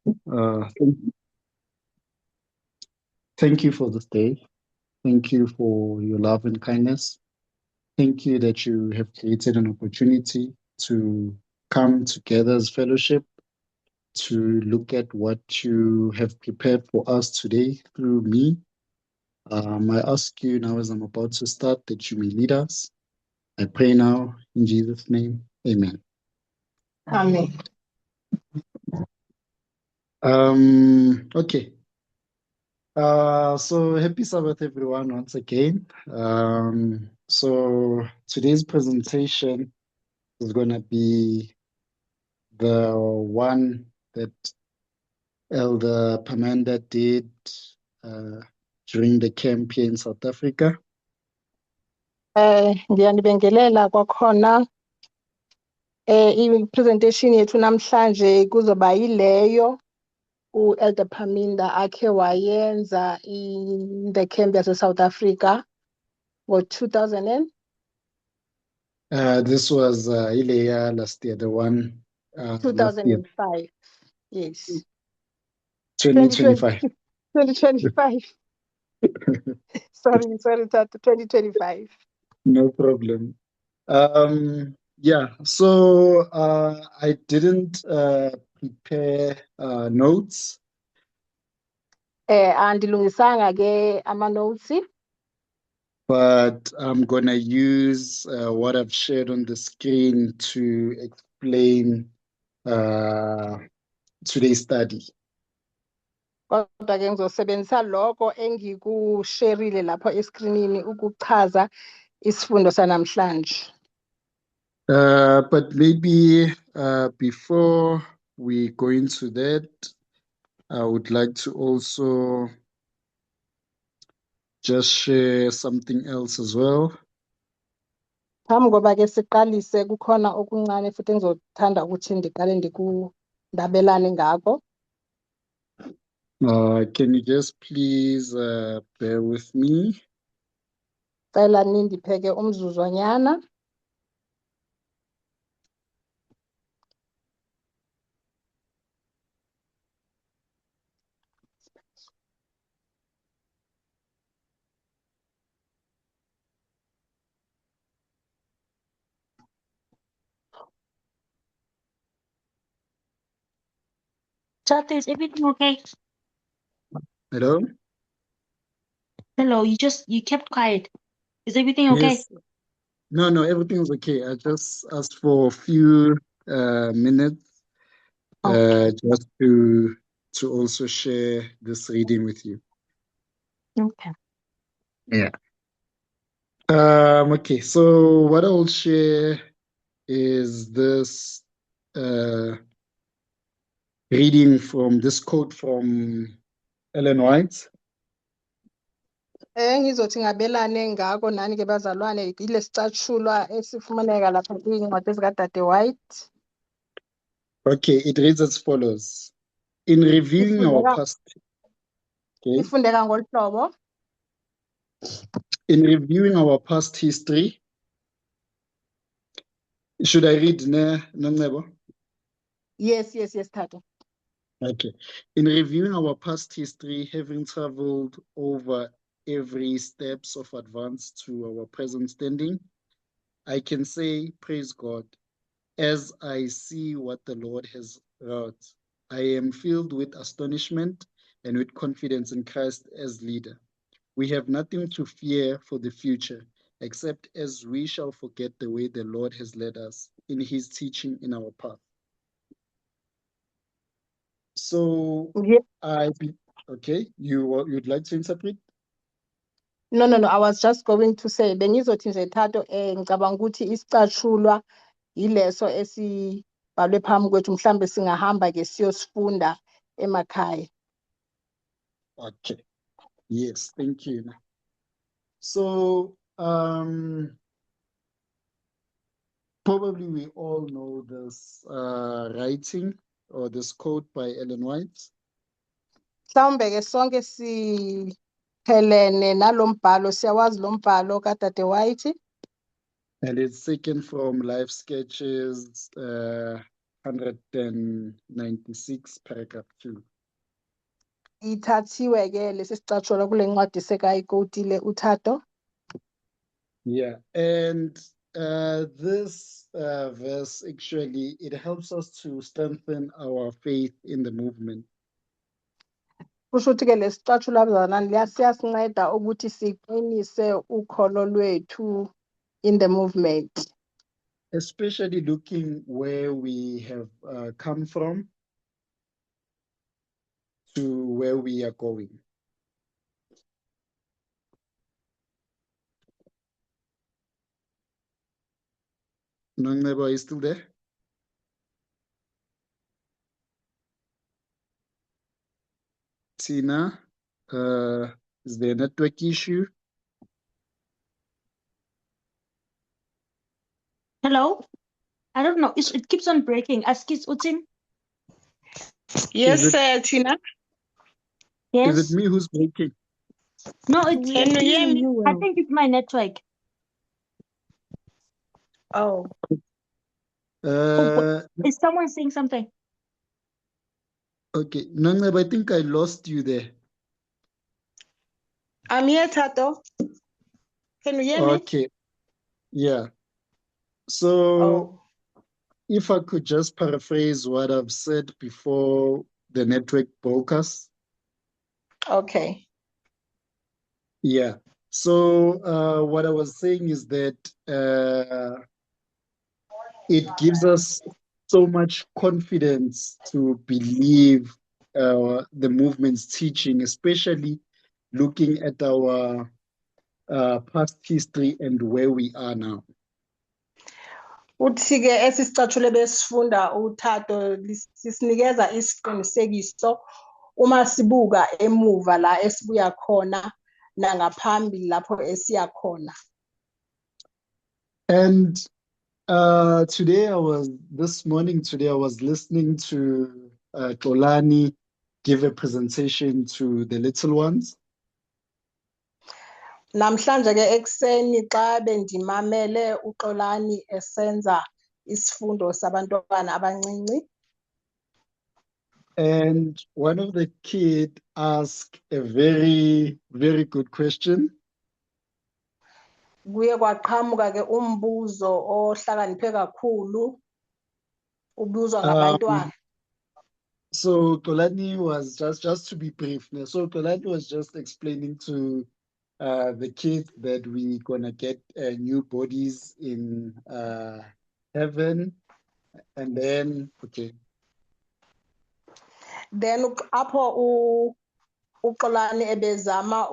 Thank thank you for this day. Thank you for your love and kindness. Thank you that you have created an opportunity to come together as fellowship to look at what you have prepared for us today through me. I ask you now as I'm about to start that you may lead us. I pray now in Jesus' name. Amen. Amen. Okay. So happy Sabbath, everyone, once again. So today's presentation is going to be the one that Elder Pamanda did uh, during the camp here in South Africa. Ngiyanibengelela kwakhona i-presentation yethu namhlanje kuzoba yileyo u-Elder Paminda akhe wayenza in the camp yase South Africa ngo-2000 This was Ilea last year, the one last year, 2005. Yes. 2025. 2025. Sorry, Tata, 2025. No problem. Yeah, so I didn't prepare notes. Andilungisanga ke ama-notes. But I'm going to use what I've shared on the screen to explain today's study. Kodwa ke ngizosebenzisa lokho engikusherile lapho eskrinini ukuchaza isifundo sanamhlanje. But maybe before we go into that, I would like to also just share something else as well. Phambi koba ke siqalise kukhona okuncane futhi engizothanda ukuthi ndiqale ndabelane ngako. Can you just please bear with me? Cela nindipheke umzuzwanyana. Tata, is everything okay? Hello? Hello, you kept quiet. Is everything okay? Yes. No, everything's okay. I just asked for a few minutes just to also share this reading with you. Okay. Yeah. Okay, so what I'll share is this reading from this quote from Ellen White. Ngizothi ngabelane ngako nani ke bazalwane ile sicatshulwa esifumaneka lapha kwincwadi ezikaDade White. Okay, it reads as follows. In reviewing our past, okay, Ifundeka ngolu hlobo. in reviewing our past history, should I read Nongcebo? Yes, Tata. Okay. In reviewing our past history, having traveled over every steps of advance to our present standing, I can say, praise God, as I see what the Lord has wrought. I am filled with astonishment and with confidence in Christ as leader. We have nothing to fear for the future, except as we shall forget the way the Lord has led us in his teaching in our path. So, Yeah. Okay, you'd like to interpret? No, I was just going to say bengizothi nje Thato ngicabanga ukuthi isicatshulwa yileso esibhalwe phambi kwethu mhlambe singahamba ke siyosifunda emakhaya. Okay. Yes, thank you. So, probably we all know this writing or this quote by Ellen White. Mhlawumbe ke sonke siphelene nalombhalo siyawazi lombhalo kaDade White. And it's taken from Life Sketches 196, paragraph 2. Ithathiwe ke lesi sicatshulwa kule ncwadi sekayikotile uThato. Yeah, and this verse actually, it helps us to strengthen our faith in the movement. Kusho ukuthi ke lesi sicatshulwa bazalwane siyasinceda ukuthi siqinise ukholo lwethu in the movement. Especially looking where we have come from to where we are going. Nongcebo, are you still there? Tina, is there a network issue? Hello? I don't know. It keeps on breaking. Askis Utin? Yes, Is sir, Tina. Yes? Is it me who's breaking? No, it's Can you hear me? you. I think it's my network. Oh, Is someone saying something? Okay, Nongcebo, I think I lost you there. I'm here, Tato. Can you hear me? Okay, yeah. So Oh, if I could just paraphrase what I've said before the network broke us. okay. Yeah. So what I was saying is that it gives us so much confidence to believe the movement's teaching, especially looking at our past history and where we are now. Uthi ke esisicatshule besifunda uThato sisinikeza isiqinisekiso uma sibuka emuva la esibuya khona nangaphambili lapho esiya khona. And this morning I was listening to Xolani give a presentation to the little ones. Namhlanje ke ekseni xa bendimamele uXolani esenza isifundo sabantwana abancinci. And one of the kids asked a very, very good question. Kuye kwaqhamuka ke umbuzo ohlakaniphe kakhulu ubuzwa ngabantwana. So Xolani was just to be brief. So Xolani was just explaining to the kids that we're gonna get new bodies in heaven, and then okay. Then apho uXolani ebezama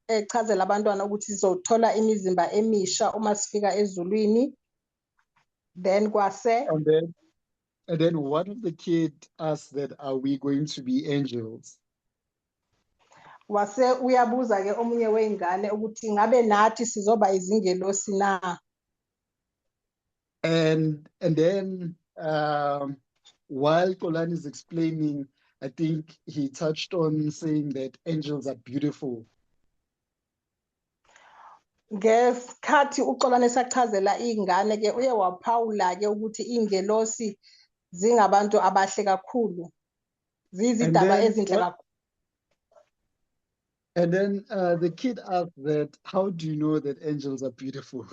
echazela abantwana ukuthi sizothola imizimba emisha uma sifika ezulwini. Then kwase And then one of the kids asked that, are we going to be angels? wase uyabuza ke omunye weingane ukuthi ngabe nathi sizoba izingelosi na. And then while Xolani is explaining, I think he touched on saying that angels are beautiful. Ngesikhathi uXolani esachazela ingane ke uye waphawula ke ukuthi ingelosi zingabantu abahle kakhulu. Zizidalwa ezinhle kakhulu. And then the kid asked that, how do you know that angels are beautiful?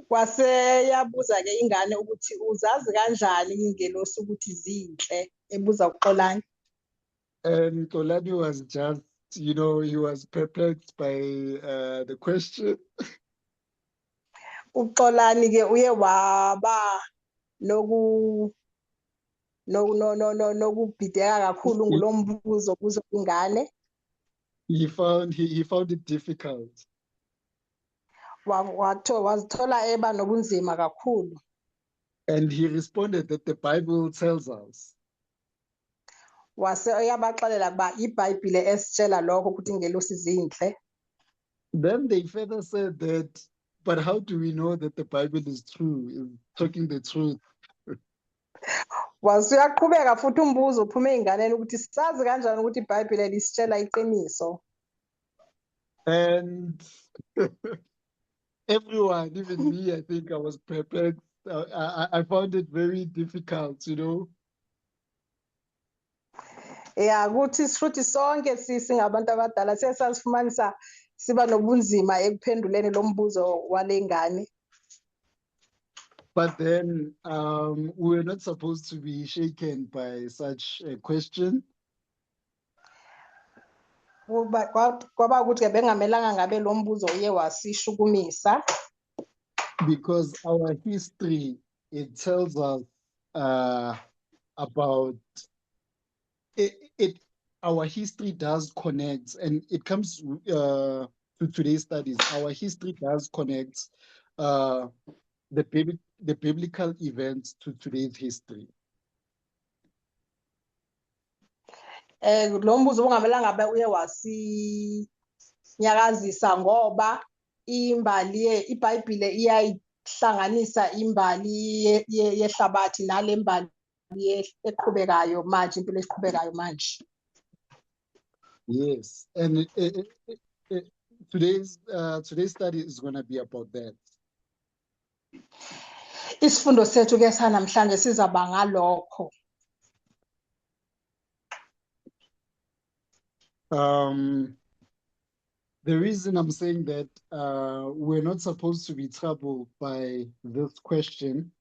Kwase yabuza ke ingane ukuthi uzazi kanjani ingelosi ukuthi zinhle, ebuza uXolani. And Xolani was just, he was perplexed by the question. uXolani ke uye waba nokubhideka kakhulu ngulombuzo kuzo ingane. He found it difficult. Wazithola eba nobunzima kakhulu. And he responded that the Bible tells us. Wase uyabaxelela kuba iBhayibhile esitshela lokho ukuthi ingelosi zinhle. Then they further said that, but how do we know that the Bible is true, is talking the truth? Wase uyaqhubeka futhi umbuzo uphume einganeni ukuthi sazi kanjani ukuthi iBhayibhile lisitshela iqiniso. And everyone, even me, I think I was perplexed I found it very difficult, you know. Yeah, ukuthi futhi sonke singabantu abadala sesifumanisa siba nobunzima ekuphenduleni lo mbuzo wale ngane. But then we were not supposed to be shaken by such a question. Kwaba ukuthi bengamelanga ngabe lo mbuzo uye wasishukumisa. Because our history, it tells us about it. Our history does connect, and it comes to today's studies. Our history does connect the biblical events to today's history. Lo mbuzo ungamelanga ngabe uye wasinyakazisa ngoba iBhayibhile iyayihlanganisa imbali yehlabathi nale mbali eqhubekayo manje, impilo eqhubekayo manje. Yes, and today's study is going to be about that. Isifundo sethu ke sanamhlanje sizaba ngalokho. The reason I'm saying that we're not supposed to be troubled by this question.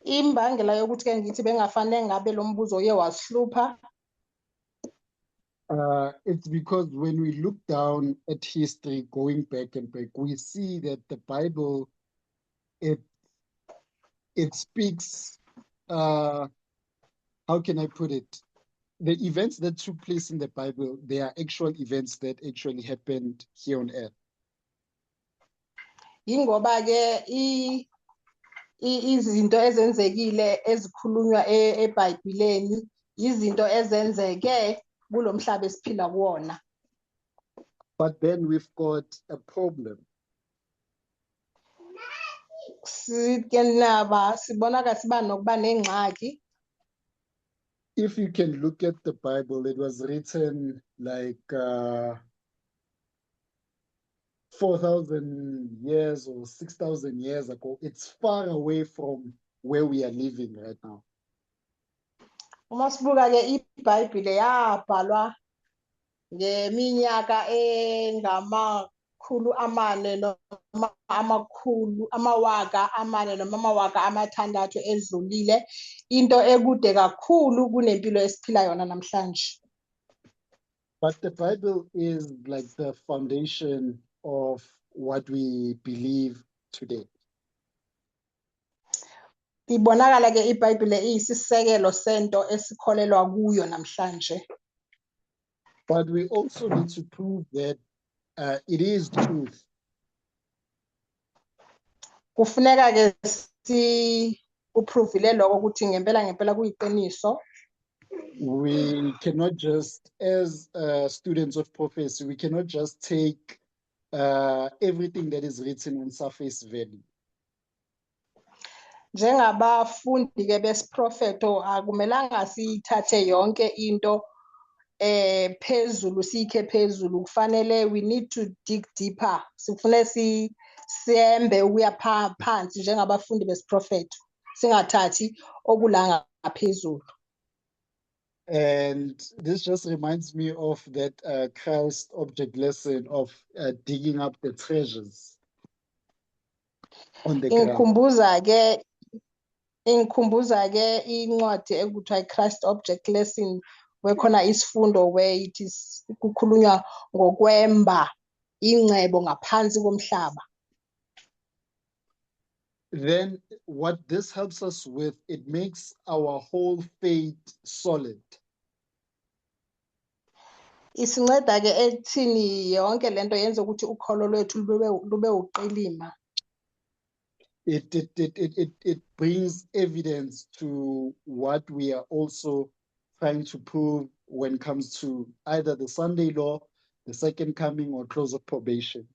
Imbangela yokuthi ke ngithi bengafanele ngabe lo mbuzo uye wasihlupha. It's because when we look down at history, going back and back, we see that the Bible, it speaks, how can I put it? The events that took place in the Bible, they are actual events that actually happened here on earth. Yingoba ke izinto ezenzekile ezikhulunywa eBhayibhelini izinto ezenzeke kulomhlaba esiphila kuwona. But then we've got a problem. If you can look at the Bible, it was written like 4,000 years or 6,000 years ago. It's far away from where we are living right now. Uma sibuka ke iBhayibhile yabhalwa ngeminyaka engamakhulu amane noma amawaka amane noma amawaka amathandathu edlulile, into ekude kakhulu kunempilo esiphila yona namhlanje. But the Bible is like the foundation of what we believe today. Ibonakala ke iBhayibhile iyisisekelo sento esikholelwa kuyo namhlanje. But we also need to prove that it is truth. Kufuneka ke uprovile lokho ukuthi ngempela kuyiqiniso. We cannot just, as students of prophecy, we cannot just take everything that is written on surface value. Njengabafundi ke besiprofeto akumelanga siyithathe yonke into phezulu sikhe phezulu, kufanele we need to dig deeper. Sifune siembe ukuya phansi njengabafundi besiprofeto, singathathi okulanga phezulu. And this just reminds me of that Christ object lesson of digging up the treasures on the ground. Ingikhumbuza ke incwadi ekuthiwa iChrist object lesson, wekhona isifundo where it is kukhulunywa ngokwemba ingcebo ngaphansi komhlaba. Then what this helps us with, it makes our whole faith solid. Isinceda ke ekuthini yonke lento yenza ukuthi ukholo lwethu lube uqilima. It brings evidence to what we are also trying to prove when it comes to either the Sunday law, the second coming, or close of probation.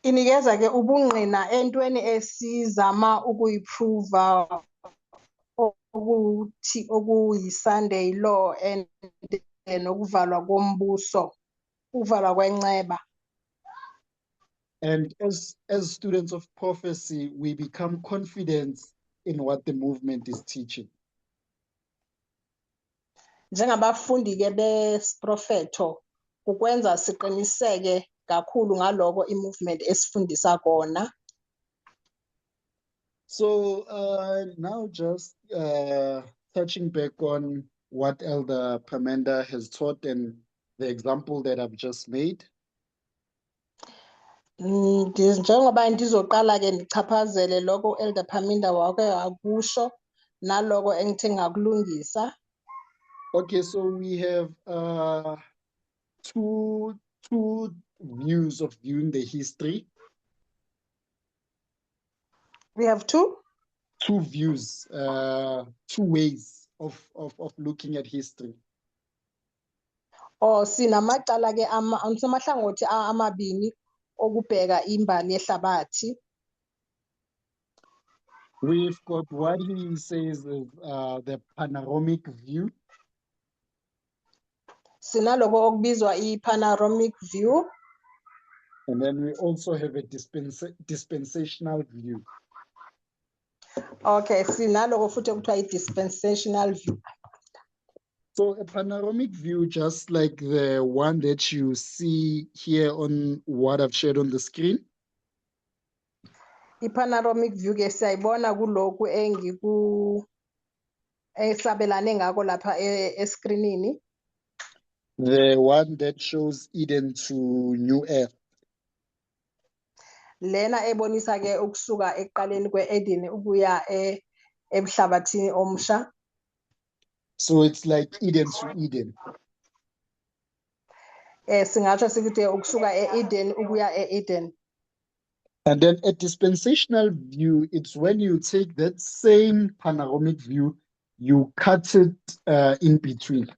Inikeza ke ubungqina entweni esizama ukuyiprova ukuthi okuyi-Sunday law and nokuvalwa kombuso, uvalwa kwenceba. And as students of prophecy, we become confident in what the movement is teaching. Njengabafundi ke besprofetho ukwenza siqiniseke kakhulu ngaloko i-movement esifundisa kona. So now just touching back on what Elder Pamenda has taught and the example that I've just made. Njengoba ndizoqala ke ndichaphazele lokho Elder Pamenda wake akusho naloko engithe ngakulungisa. Okay, so we have two views of viewing the history. We have two views, two ways of looking at history. sinamacala ke amahlangothi amabini okubheka imbali yehlabathi. We've got what he says is the panoramic view. Sinaloko okubizwa i-panoramic view. And then we also have a dispensational view. Okay, sinaloko futhi okuthiwa i-dispensational view. So a panoramic view, just like the one that you see here on what I've shared on the screen. I-panoramic view ke siyayibona kulokhu esabelane ngako lapha escreenini. The one that shows Eden to New Earth. Lena ebonisa ke ukusuka ekuqaleni kwe-Eden ukuya emhlabathini omsha. So it's like Eden to Eden. Singatsho sithi ukusuka e-Eden ukuya e-Eden. And then a dispensational view, it's when you take that same panoramic view, you cut it in between.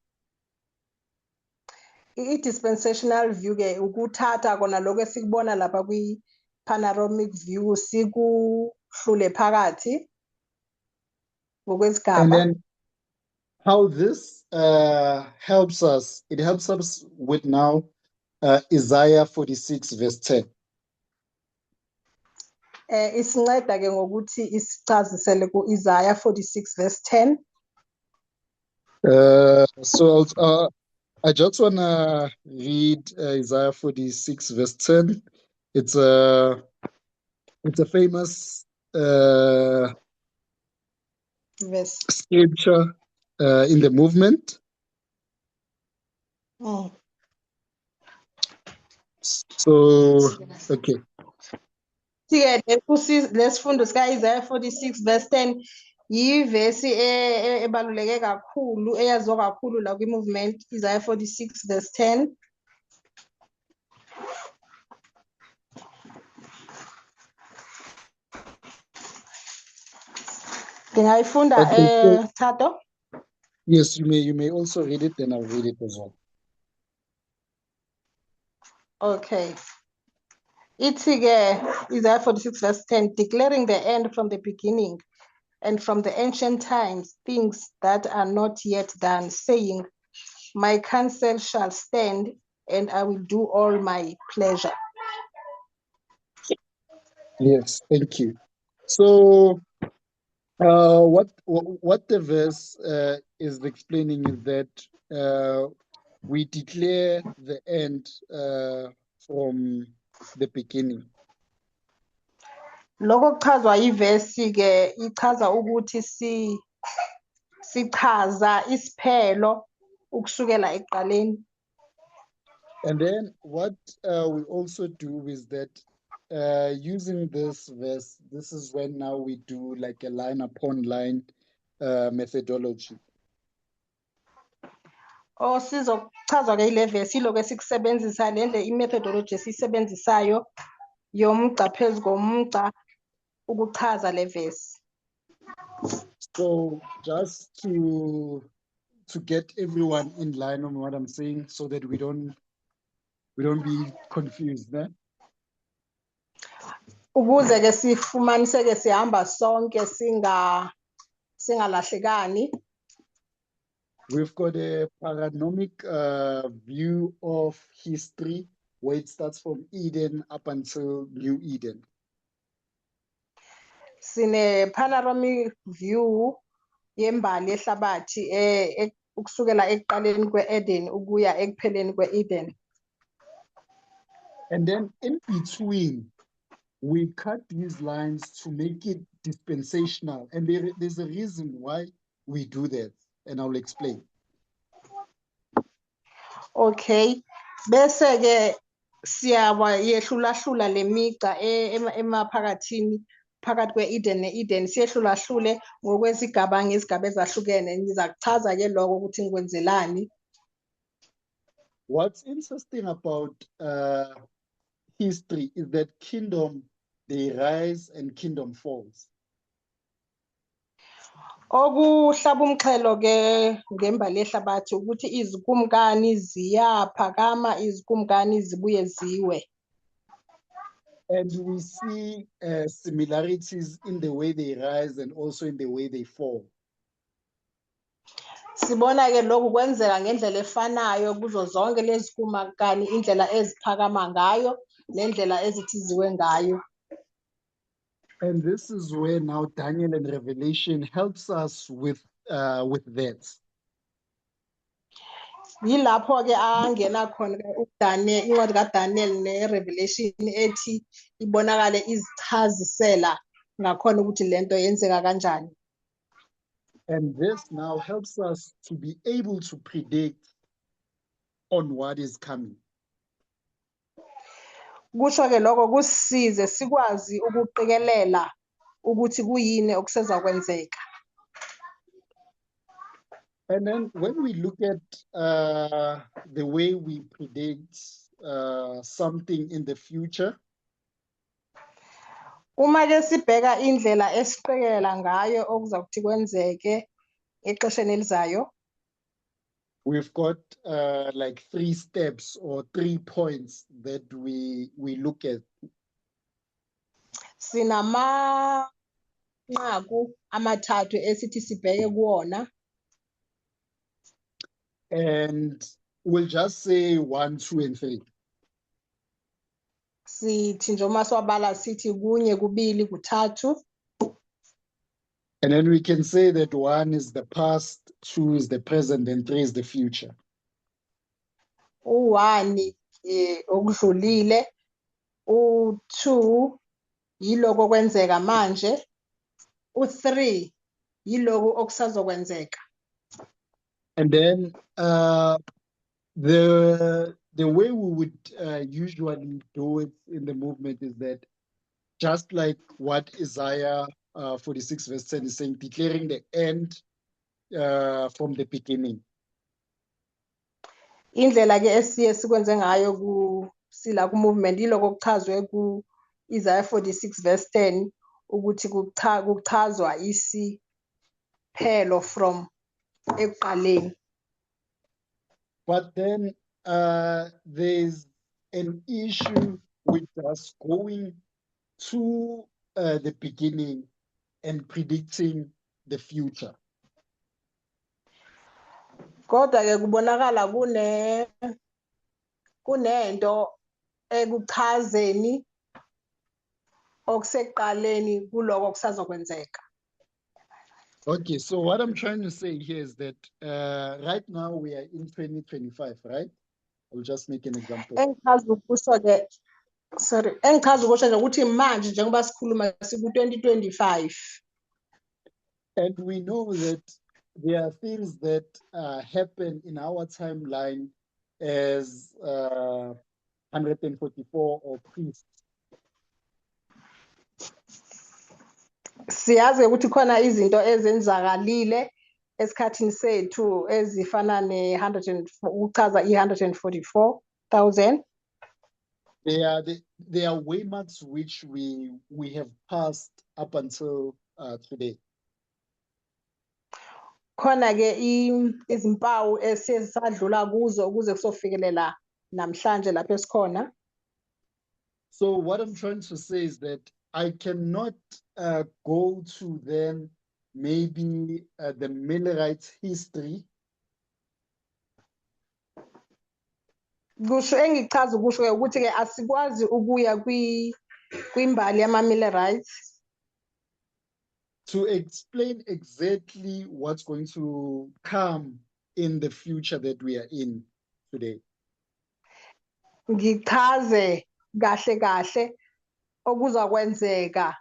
I-dispensational view ke ukuthatha kona lokho esikubona lapha kwi-panoramic view sikuhlule phakathi ngokwesigaba. And then how this helps us, it helps us with now Isaiah 46 verse 10. Isinceda ke ngokuthi isichazisele ku-Isaiah 46 verse 10. So I just want to read Isaiah 46 verse 10. It's a famous Verse. scripture in the movement. So, okay. Lesifundo sika-Isaiah 46 verse 10 yivesi ebaluleke kakhulu eyaziwa kakhulu la kwi-movement. Isaiah 46 verse 10. Ngingayifunda Thato? Yes, you may also read it, then I'll read it as well. Okay. Ithi ke Isaiah 46 verse 10, declaring the end from the beginning and from the ancient times, things that are not yet done, saying, my counsel shall stand and I will do all my pleasure. Yes, thank you. So what the verse is explaining is that we declare the end from the beginning. Lokho kuchazwa ivesi ke ichaza ukuthi sichaza isiphelo ukusukela ekuqaleni. And then what we also do is that using this verse, this is when now we do like a line upon line methodology. Sizochazwa ke ile verse iloko esikusebenzisa lendle i-methodology esisebenzisayo yomgca phezu komgca ukuchaza le verse. So just to get everyone in line on what I'm saying so that we don't be confused, né? Ukuze ke sifumaniseke sihamba sonke singalahlekani. We've got a panoramic view of history where it starts from Eden up until New Eden. Sine panoramic view yembali yehlabathi ukusukela ekuqaleni kwe-Eden ukuya ekupheleni kwe-Eden. And then in between, we cut these lines to make it dispensational. And there's a reason why we do that, and I'll explain. Okay, bese ke siyawa yehlulahlula lemigca emaphakathini phakathi kwe-Eden ne-Eden siyehlulahlule ngokwezigaba ngezigaba ezahlukene. Ngizakuchaza ke lokho ukuthi ngikwenzelani. What's interesting about history is that kingdom, they rise and kingdom falls. Okuhlaba umxhelo ke ngembali yehlabathi ukuthi izikumkani ziyaphakama, izikumkani zibuye ziwe. And we see similarities in the way they rise and also in the way they fall. Sibona ke lokhu kwenzeka ngendlela efanayo kuzo zonke lezi kumkani, indlela eziphakama ngayo nendlela ezithi ziwe ngayo. And this is where now Daniel and Revelation helps us with that. Yilapho ke angena khona uDaniel, incwadi kaDaniel neRevelation ethi ibonakale izichazisela ngakhona ukuthi lento yenzeka kanjani. And this now helps us to be able to predict on what is coming. Kusho ke lokho kusisize sikwazi ukuqikelela ukuthi kuyini okuseza kwenzeka. And then when we look at the way we predict something in the future, Uma ke sibheka indlela esiqikelela ngayo okuzakuthi kwenzeke exesheni elizayo, we've got like 3 steps or 3 points that we look at. sinama nqaku amathathu esithi sibheke kuona. And we'll just say 1, 2, and 3. Sithi nje uma siwabala sithi kunye, kubili, kuthathu. And then we can say that 1 is the past, 2 is the present, and 3 is the future. U1 okudlulile, u2 yiloko kwenzeka manje, u3 yiloko okusazokwenzeka. And then the way we would usually do it in the movement is that just like what Isaiah 46 verse 10 is saying, declaring the end from the beginning. Indlela ke esiye sikwenze ngayo sila ku movement iloko kuchazwe ku Isaiah 46 verse 10 ukuthi kuchazwa isiphelo from ekuqaleni. But then there's an issue with us going to the beginning and predicting the future. Kodwa ke kubonakala kunento ekuchazeni okuseqaleni kuloko okusazokwenzeka. Okay, so what I'm trying to say here is that right now we are in 2025, right? I'll just make an example. Engichaza ukusho ke nje ukuthi manje njengoba sikhuluma siku 2025. And we know that there are things that happen in our timeline as 144 or priests. Siyazi ukuthi khona izinto ezenzakalile esikhathini sethu ezifana ukuchaza i-144,000. There are waymarks which we have passed up until today. Khona ke izimpawu esisadlula kuzo ukuze kusofikelela namhlanje lapho esikhona. So what I'm trying to say is that I cannot go to then maybe the Millerites history kusho engichaza ukusho ukuthi ke asikwazi ukuya kwimbali yama-minerals to explain exactly what's going to come in the future that we are in today. ngichaze kahle kahle okuzakwenzeka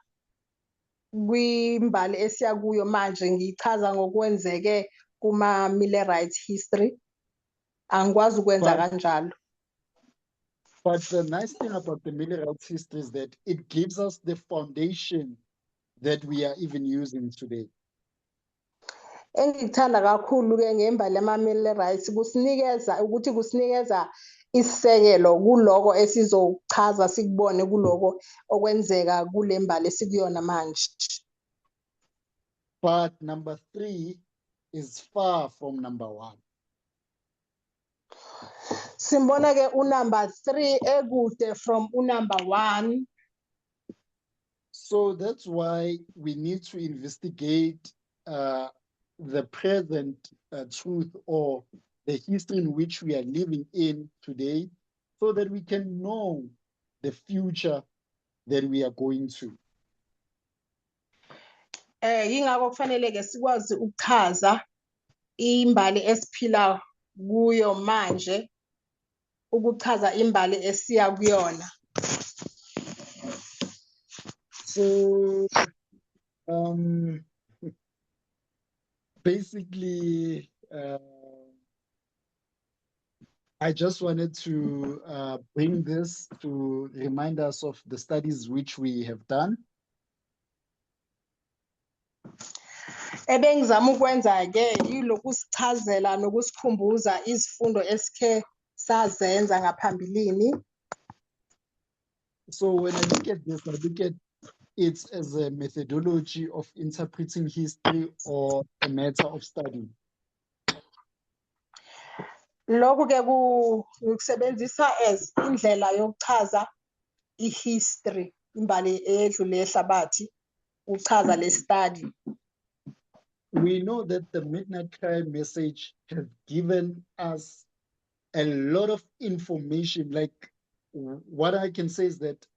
kwimbali esiya kuyo manje ngichaza ngokwenzeke kuma-minerals history angikwazi ukwenza But- kanjalo. But the nice thing about the minerals history is that it gives us the foundation that we are even using today. Engikuthanda kakhulu ke ngembali yama-minerals kusinikeza isisekelo kuloko esizochaza sikubone kuloko okwenzeka kule mbali esikuyona manje. But number 3 is far from number 1. Simbona ke unumber 3 ekude from unumber 1. So that's why we need to investigate the present truth or the history in which we are living in today so that we can know the future that we are going to. Yingakho kufanele ke sikwazi ukuchaza imbali esiphila kuyo manje ukuchaza imbali esiya kuyona. So basically I just wanted to bring this to remind us of the studies which we have done. Ebengizama ukwenza ke yilokhu sichazela nokusikhumbuza izifundo esikhe sazenza ngaphambilini. So when I look at this, I look at it as a methodology of interpreting history or a matter of study. Lokhu ke ukusebenzisa as indlela yokuchaza ihistory imbali edlule yehlabathi uchaza le study. We know that the Midnight Crime message has given us a lot of information. Like what I can say is that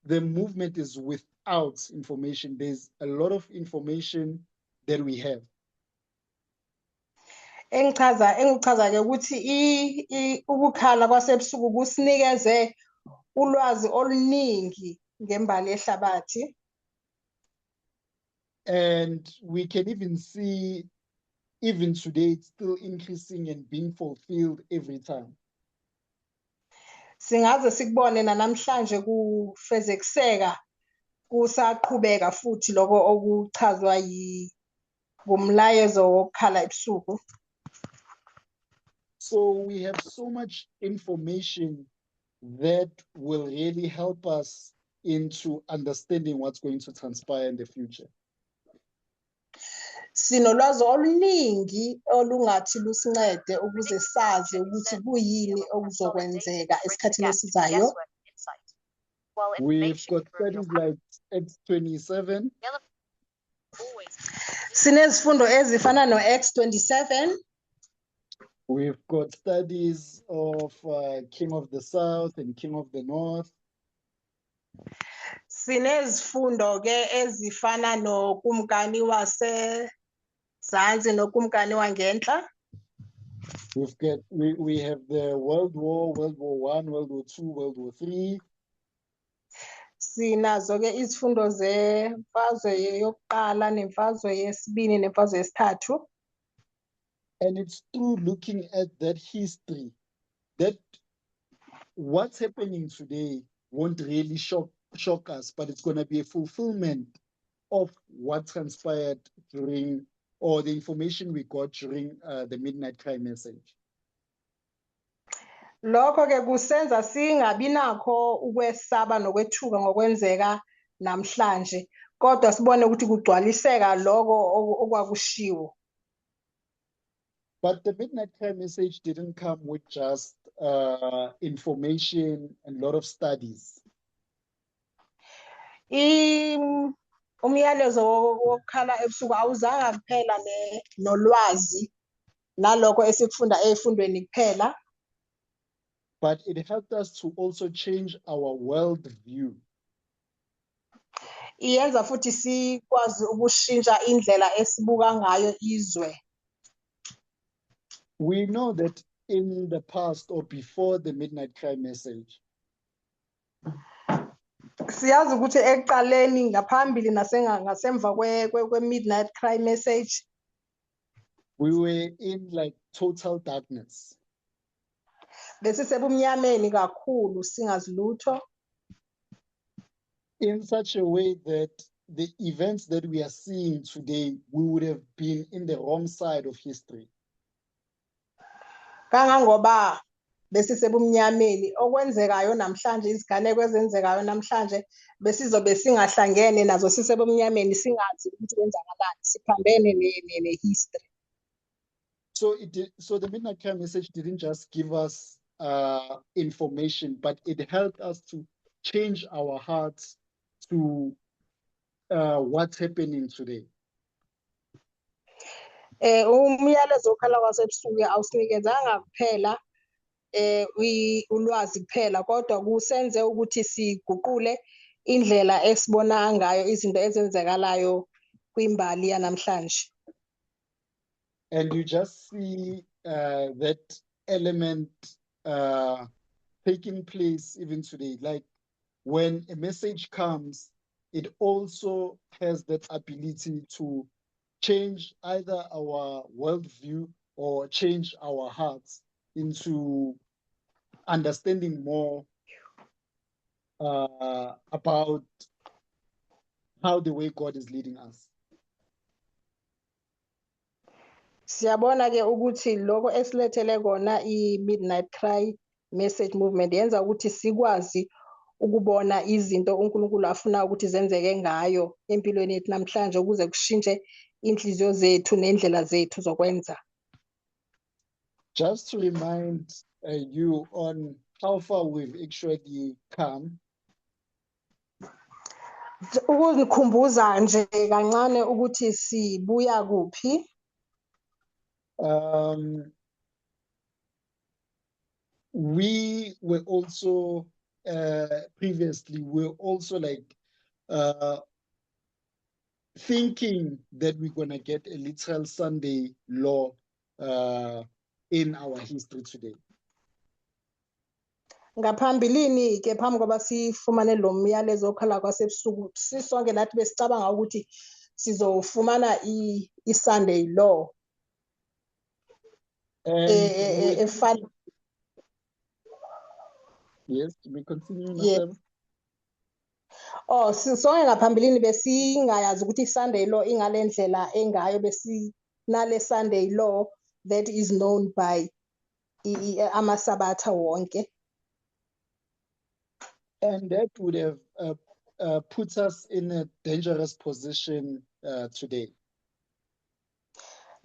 the movement is without information. There's a lot of information that we have. Engichaza ke ukuthi ukukhala kwasebusuku kusinikeze ulwazi oluningi ngembali yehlabathi. And we can even see, even today, it's still increasing and being fulfilled every time. Singaze sikubone namhlanje kufezekiseka kusaqhubeka futhi lokho okuchazwa ngumlayezo wokukhala ebusuku. So we have so much information that will really help us into understanding what's going to transpire in the future. Sinolwazi oluningi olungathi lusincede ukuze sazi ukuthi kuyini okuzokwenzeka esikhathini esizayo. We've got studies like X27. Sinezifundo ezifana no-X27. We've got studies of King of the South and King of the North. Sinezifundo ke ezifana nokumkani wasezansi nokumkani wangenhla. We have the World War, World War I, World War II, World War III. Sinazo ke izifundo zemfazwe yokuqala nemfazwe yesibini nemfazwe yesithathu. And it's through looking at that history that what's happening today won't really shock us, but it's going to be a fulfillment of what transpired during, or the information we got during the Midnight Crime message. Lokho ke kusenza singabi nakho ukwesaba nokwethuka ngokwenzeka namhlanje, kodwa sibone ukuthi kugcwaliseka lokho okwakushiwo. But the Midnight Crime message didn't come with just information and a lot of studies. Umyalezo wokukhala ebusuku awuzanga kuphela nolwazi nalokho esikufunda ezifundweni kuphela. but it helped us to also change our world view. Iyenza futhi sikwazi ukushintsha indlela esibuka ngayo izwe. We know that in the past or before the Midnight Cry message, Siyazi ukuthi ekuqaleni ngaphambili ngasemva kwe-Midnight Cry message we were in like total darkness. besisebumnyameni kakhulu singazi lutho. In such a way that the events that we are seeing today, we would have been in the wrong side of history. Kangangoba besisebumnyameni okwenzekayo namhlanje iziganeko ezenzekayo namhlanje besizobe singahlangene nazo sisebumnyameni singazi ukuthi kwenzakalani siphambene ne-history. So the Midnight Cry message didn't just give us information, but it helped us to change our hearts to what's happening today. Umyalezo wokhala kwasebusuku awusinikezanga kuphela ulwazi kuphela kodwa kusenze ukuthi siguqule indlela esibona ngayo izinto ezenzekalayo kwimbali yanamhlanje. And you just see that element taking place even today. Like when a message comes, it also has that ability to change either our worldview or change our hearts into understanding more about how the way God is leading us. Siyabona ke ukuthi lokho esilethele kona i-Midnight Cry message movement yenza ukuthi sikwazi ukubona izinto uNkulunkulu afuna ukuthi zenzeke ngayo empilweni yethu namhlanje ukuze kushintshe inhliziyo zethu nendlela zethu zokwenza. Just to remind you on how far we've actually come. Ukuzikhumbuza nje kancane ukuthi sibuya kuphi. We were also previously like thinking that we're gonna get a literal Sunday law in our history today. Ngaphambilini ke phambi koba sifumane lo myalezo okhala kwasebusuku sisonke lathi besicabanga ukuthi sizofumana i-Sunday law. Yes, we continue. Yes. Sisonke ngaphambilini besingayazi ukuthi i-Sunday law ingalendlela engayo besinale Sunday law that is known by amasabatha wonke. And that would have put us in a dangerous position today.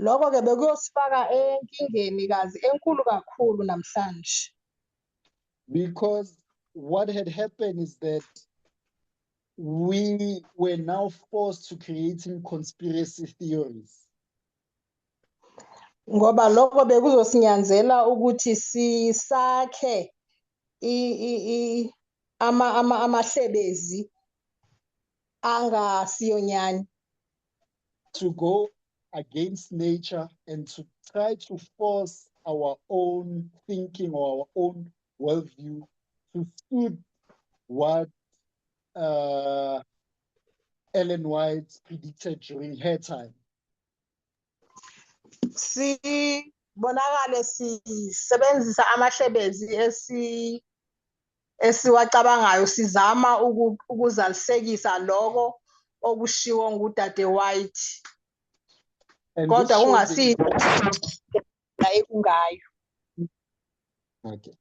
Lokho ke bekuyosifaka enkingeni kazi enkulu kakhulu namhlanje. Because what had happened is that we were now forced to creating conspiracy theories. Ngoba lokho bekuzosinyanzela ukuthi sisakhe amahlebezi angasiyonyani. To go against nature and to try to force our own thinking or our own worldview to suit what Ellen White predicted during her time. Sibonakale sisebenzisa amahlebezi esiwacabangayo sizama ukuzalisekisa lokho okushiwo ngudade White. Kodwa kungasi ekungayo. Okay.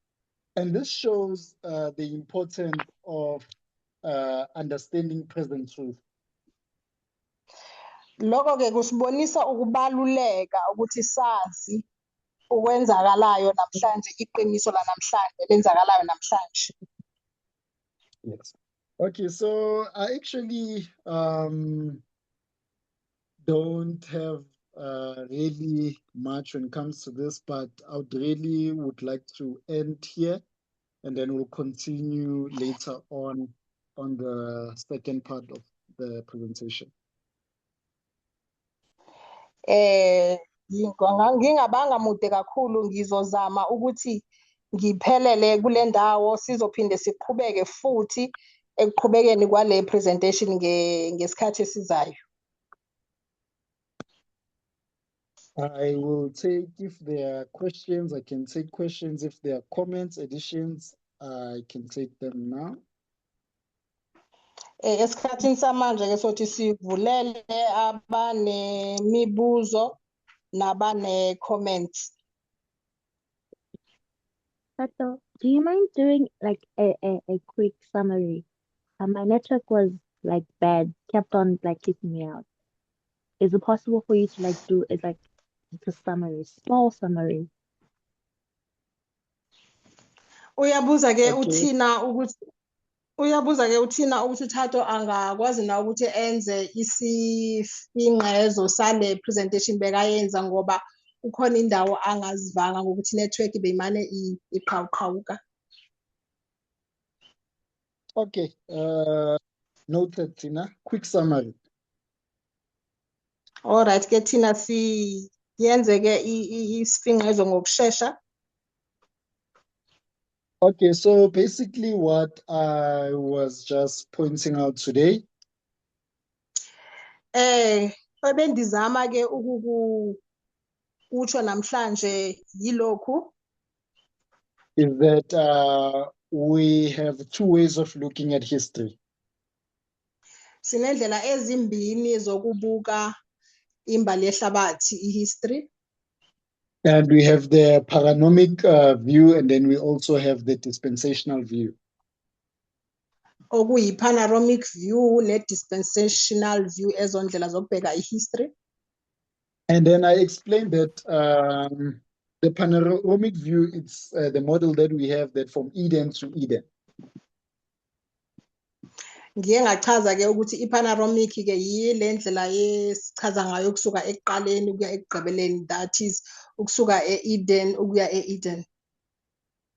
And this shows the importance of understanding present truth. Lokho ke kusibonisa ukubaluleka ukuthi sazi ukwenzakalayo namhlanje iqiniso lanamhlanje lenzakalayo namhlanje. Yes. Okay, so I actually don't have really much when it comes to this, but I would like to end here and then we'll continue later on the second part of the presentation. Ngingabanga mude kakhulu, ngizozama ukuthi ngiphelele kule ndawo, sizophinde siqhubeke futhi ekuqhubekeni kwale presentation ngesikhathi esizayo. I will take, if there are questions, I can take questions. If there are comments, additions, I can take them now. Esikhathini samanje ke sothi sivulele abanemibuzo nabane comments. Tato, do you mind doing like a quick summary? My network was like bad, kept on like kicking me out. Is it possible for you to like do it like a summary, small summary? Uyabuza ke Okay. uthina ukuthi Thato angakwazi na ukuthi enze isifingqezo sale presentation bekayenza ngoba ukhona indawo angazivanga ngokuthi network beyimane iqhawuqhawuka. Okay, noted, Tina. Quick summary. All right ke thina siyenze ke isifingqezo ngokusheshsha. Okay, so basically what I was just pointing out today Bendizama ke ukukutsho namhlanje yilokhu is that we have two ways of looking at history. sinendlela ezimbini zokubuka imbali yehlabathi history. And we have the paranomic view, and then we also have the dispensational view. Okuyi-panoramic view ne-dispensational view ezondlela zokubheka history. And then I explained that the panoramic view, it's the model that we have that from Eden to Eden. Ngiye ngachaza ke ukuthi i-panoramic ke yile ndlela esichaza ngayo kusuka ekuqaleni ukuya ekugqibeleni, that is ukusuka e-Eden ukuya e-Eden.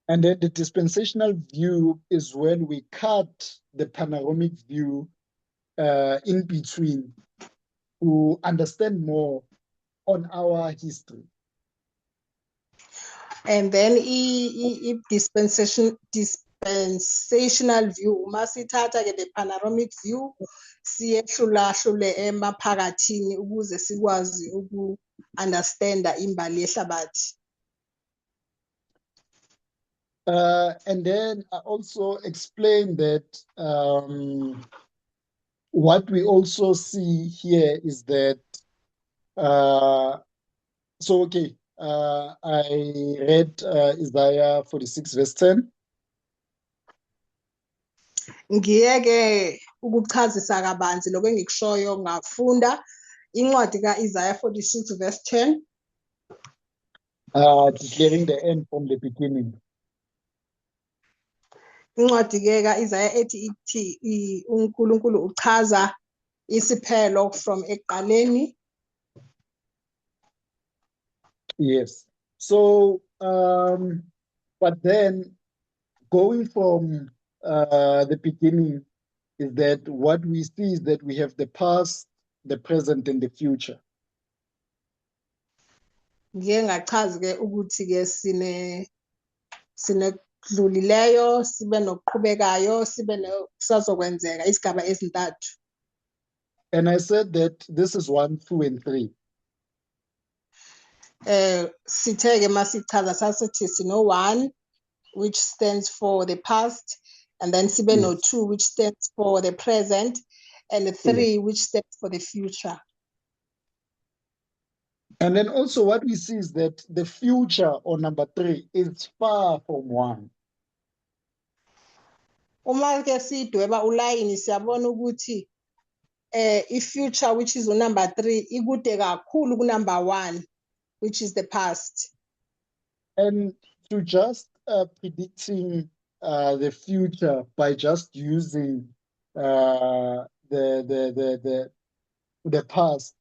And then the dispensational view is when we cut the panoramic view in between to understand more on our history. And then dispensational view masithatha ke the panoramic view siyehlulahlule emaphakathini ukuze sikwazi uku-understanda imbali yehlabathi. And then I also explained that what we also see here is that so okay, I read Isaiah 46 verse 10. Ngiye ke ukuchazisa kabanzi lokho engikushoyo ngafunda incwadi ka-Isaiah 46 verse 10. Declaring the end from the beginning. Incwadi ke ka-Isaiah ithi uNkulunkulu uchaza isiphelo from ekuqaleni. Yes. So, but then going from the beginning is that what we see is that we have the past, the present, and the future. Ngiye ngachaza ke ukuthi ke sinekudlulileyo, sibe nokuqhubekayo, sibe nokusazokwenzeka isigaba ezintathu. And I said that this is 1, 2, and 3. Sithe ke masichaza sasithi sino 1 which stands for the past, and then sibe no 2 which stands for the present, and the 3 which stands for the future. And then also what we see is that the future, or number 3, is far from 1. Uma ke sidweba ulayini siyabona ukuthi i-future which is number 3 ikude kakhulu ku-number 1 which is the past. And to just predicting the future by just using the past,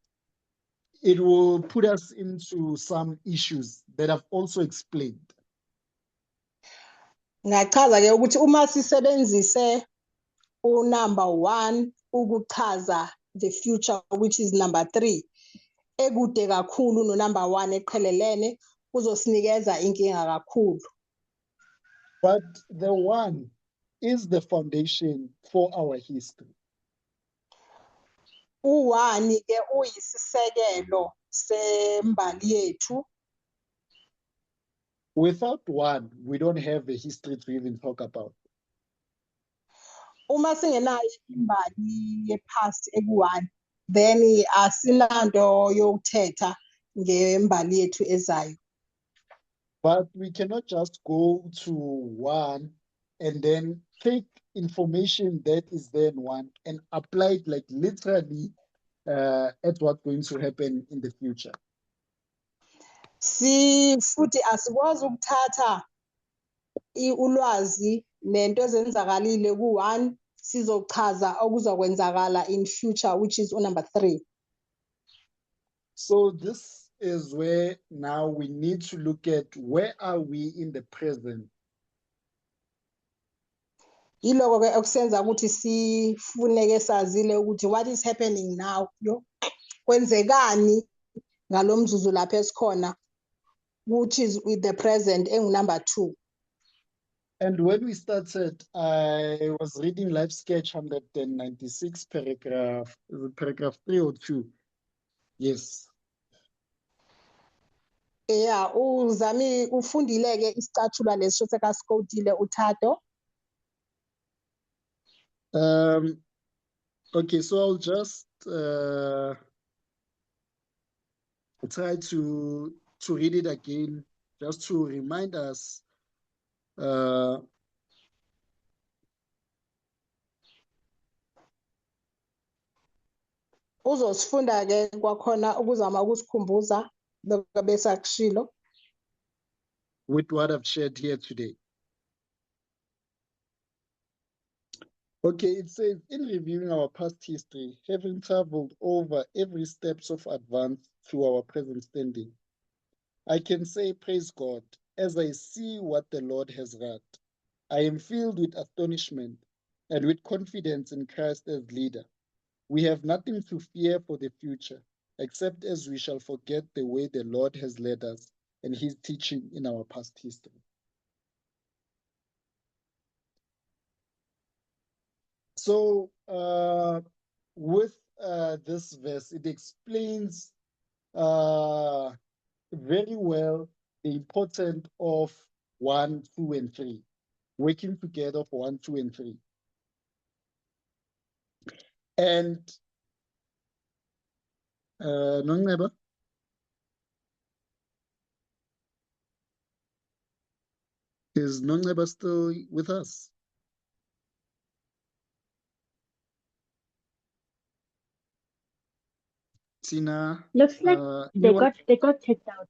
it will put us into some issues that I've also explained. Ngachaza ke ukuthi uma sisebenzise number 1 ukuchaza the future which is number 3 ekude kakhulu no number 1 eqhelelene kuzosinikeza inkinga kakhulu. But the one is the foundation for our history. U1 ke uyisisekelo sembali yethu. Without one, we don't have a history to even talk about. Uma singenayo imbali ye-past eku-1 then asinanto yokuthetha ngembali yethu ezayo. But we cannot just go to one and then take information that is there in one and apply it like literally at what's going to happen in the future. Futhi asikwazi ukuthatha ulwazi nento ezenzakalile ku-1 sizochaza okuzokwenzakala in future which is number 3. So this is where now we need to look at where are we in the present. Yiloko ke okusenza ukuthi sifuneke sazile ukuthi what is happening now kwenzekani ngalomzuzu lapha esikhona which is with the present number 2. And when we started, I was reading Life Sketch 196, paragraph 3 or 2. Yes. Yeah, uzami ufundile ke isicathulo leso sekaScodile uThato. Okay, so I'll just try to read it again, just to remind us. Uzosifunda ke kwakhona ukuzama ukusikhumbuza lokho besakushilo. With what I've shared here today. Okay, it says, in reviewing our past history, having traveled over every steps of advance to our present standing, I can say, praise God, as I see what the Lord has wrought. I am filled with astonishment and with confidence in Christ as leader. We have nothing to fear for the future, except as we shall forget the way the Lord has led us and his teaching in our past history. So with this verse, it explains very well the importance of 1, 2, and 3, working together for 1, 2, and 3. And Nongeba? Is Nongeba still with us? Tina? Looks like they got kicked out.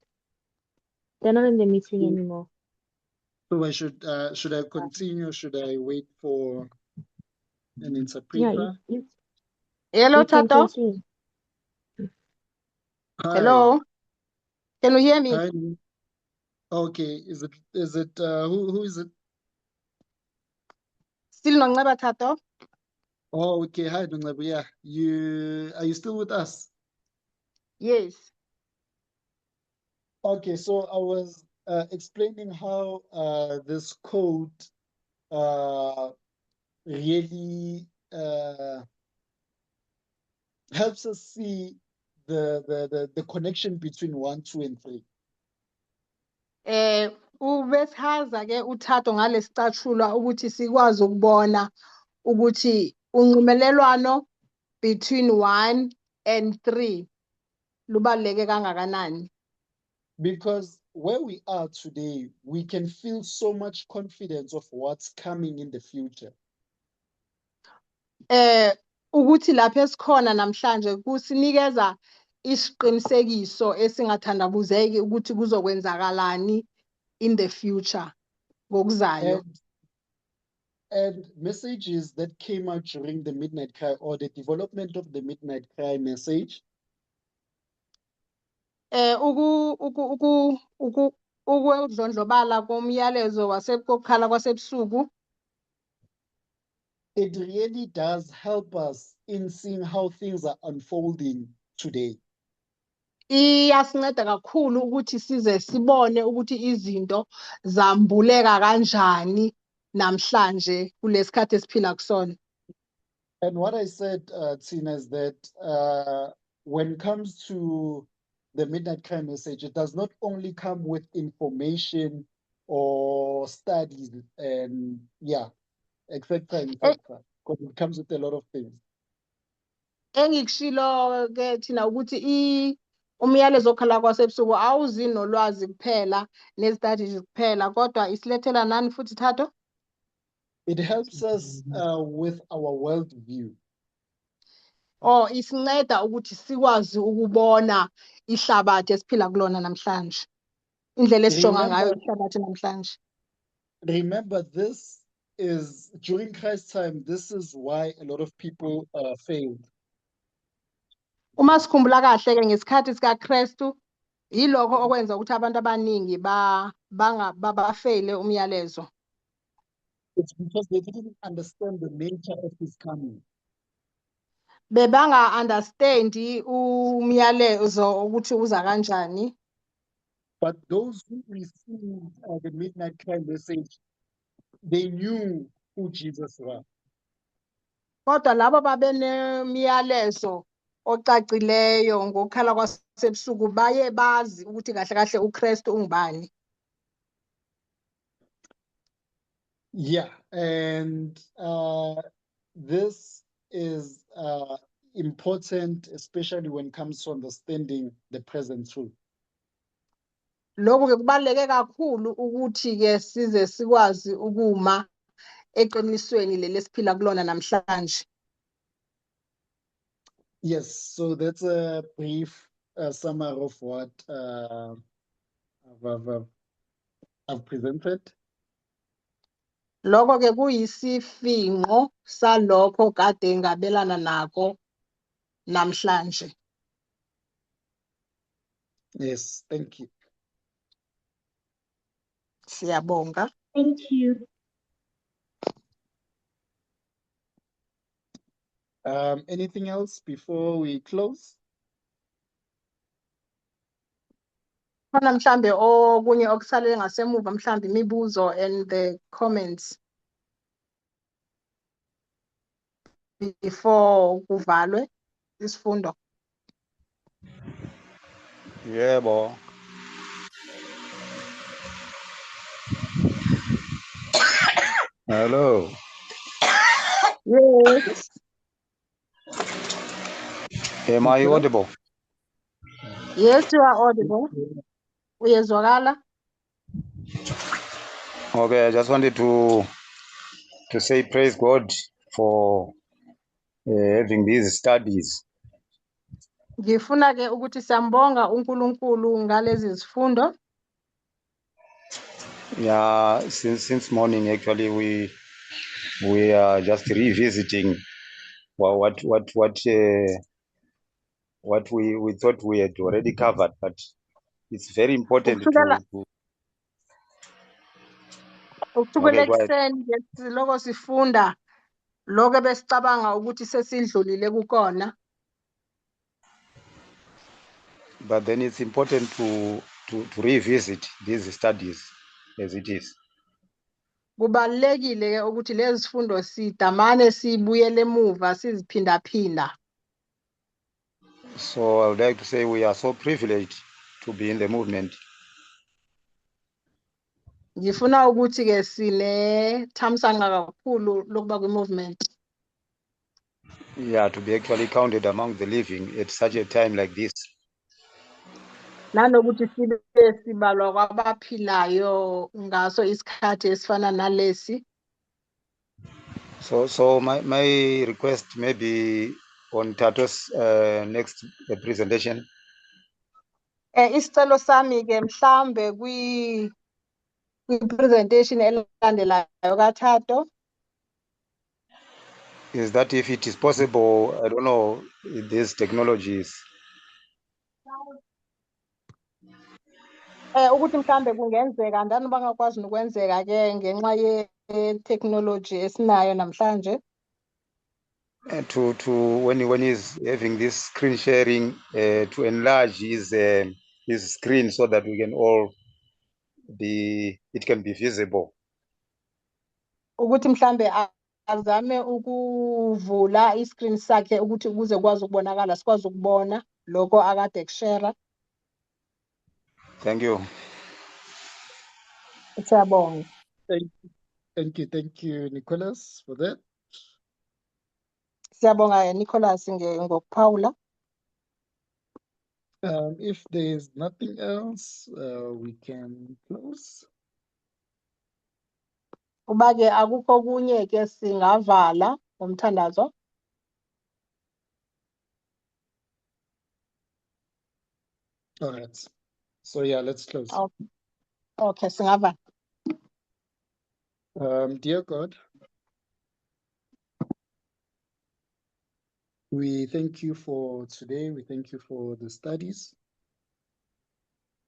They're not in the meeting anymore. So I should I continue? Should I wait for an interpreter? Yeah, Hello, you can Tato. continue. Hi. Hello. Can you hear me? Hi. Okay. Is it who is it? Still Nongceba Tato? Oh, okay. Hi, Nongceba. Yeah. Are you still with us? Yes. Okay, so I was explaining how this code really helps us see the connection between 1, 2, and 3. Ubesichaza ke uThato ngalesicatshulwa ukuthi sikwazi ukubona ukuthi unqumelelwano between 1 and 3 lubaluleke kangakanani. Because where we are today, we can feel so much confidence of what's coming in the future. Ukuthi lapha esikhona namhlanje kusinikeza isiqinisekiso esingathandabuzeki ukuthi kuzokwenzakalani in the future ngokuzayo. And messages that came out during the Midnight Cry or the development of the Midnight Cry message. ukudlondlobala komyalezo kokukhala kwasebusuku it really does help us in seeing how things are unfolding today. iyasinceda kakhulu ukuthi size sibone ukuthi izinto zambuleka kanjani namhlanje kulesikhathi esiphila kusona. And what I said, Tina, is that when it comes to the Midnight Crime Message, it does not only come with information or studies and etc. Because it comes with a lot of things. Engikushilo ke thina ukuthi umyalezo okhala kwasebusuku awuzi nolwazi kuphela nestudies kuphela kodwa isilethela nani futhi Thato? It helps us with our worldview. Isinceda ukuthi sikwazi ukubona ihlabathi esiphila kulona namhlanje. Indlela esijonga ngayo ihlabathi namhlanje. Remember, this is during Christ's time. This is why a lot of people failed. Uma sikhumbula kahle ke ngesikhathi sikaKristu yilokho okwenza ukuthi abantu abaningi bafeyile umyalezo. It's because they didn't understand the nature of his coming. Bebanga understand umyalezo ukuthi uza kanjani. But those who received the Midnight Crime Message, they knew who Jesus was. Kodwa labo babenemiyalezo ocacileyo ngokukhala kwasebusuku baye bazi ukuthi kahle kahle uKristu ungubani. Yeah, and this is important, especially when it comes to understanding the present truth. Lokho ke kubaleke kakhulu ukuthi ke size sikwazi ukuma eqinisweni lesiphila kulona namhlanje. Yes, so that's a brief summary of what I've presented. Lokho ke kuyisifinqo salokho kade ngabelana nako namhlanje. Yes, thank you. Siyabonga. Thank you. Anything else before we close? Khona mhlambe okunye okusalele ngasemuva mhlambe imibuzo and the comments before kuvalwe isifundo. Yebo. Hello. Yes. Am I audible? Yes, you are audible. Uyezwakala? Okay, I just wanted to say praise God for having these studies. Ngifuna ke ukuthi siyambonga uNkulunkulu ngalezi zifundo. Yeah, since morning actually we are just revisiting what we thought we had already covered, but it's very important to Ukusukela ekseni ngesiloko sifunda lokho besicabanga ukuthi sesidlulile kukona. but then it's important to revisit these studies as it is. Kubalekile ke ukuthi lezi zifundo sidamane sibuyele emuva siziphindaphinda. So I would like to say we are so privileged to be in the movement. Ngifuna ukuthi ke sine thamsanqa kakhulu lokuba kwi-movement. Yeah, to be actually counted among the living at such a time like this. Nanokuthi sibe sibalwa kwabaphilayo ngaso isikhathi esifana nalesi. So my request maybe on Thato's next presentation. Isicelo sami ke mhlambe presentation elandelayo kaThato is that if it is possible, I don't know, these technologies. ukuthi mhlambe kungenzeka ndani bangakwazi nokwenzeka ke ngenxa ye-technology esinayo namhlanje. To when he's having this screen sharing, to enlarge his screen so that we can all it can be visible. Ukuthi mhlambe azame ukuvula i-screen sakhe ukuthi ukuze kwazi ukubonakala sikwazi ukubona lokho akade kushare. Thank you. Siyabonga. Thank you, Nicholas, for that. Siyabonga Nicholas ngokuphawula. If there's nothing else, we can close. Uba ke akukho kunye ke singavala umthandazo. All right. So yeah, let's close. Okay, singavala. Dear God, we thank you for today. We thank you for the studies.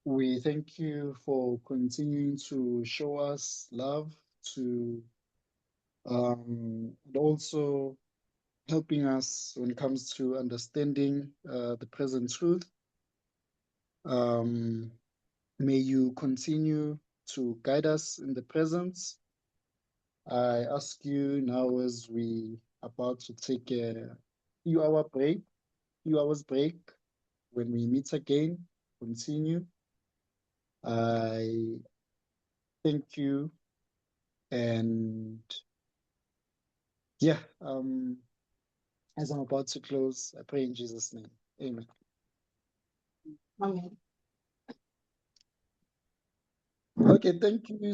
We thank you for continuing to show us love, and also helping us when it comes to understanding the present truth. May you continue to guide us in the presence. I ask you now as we about to take a few hours break, when we meet again, continue. I thank you, and yeah, as I'm about to close, I pray in Jesus' name. Amen. Amen. Okay, thank you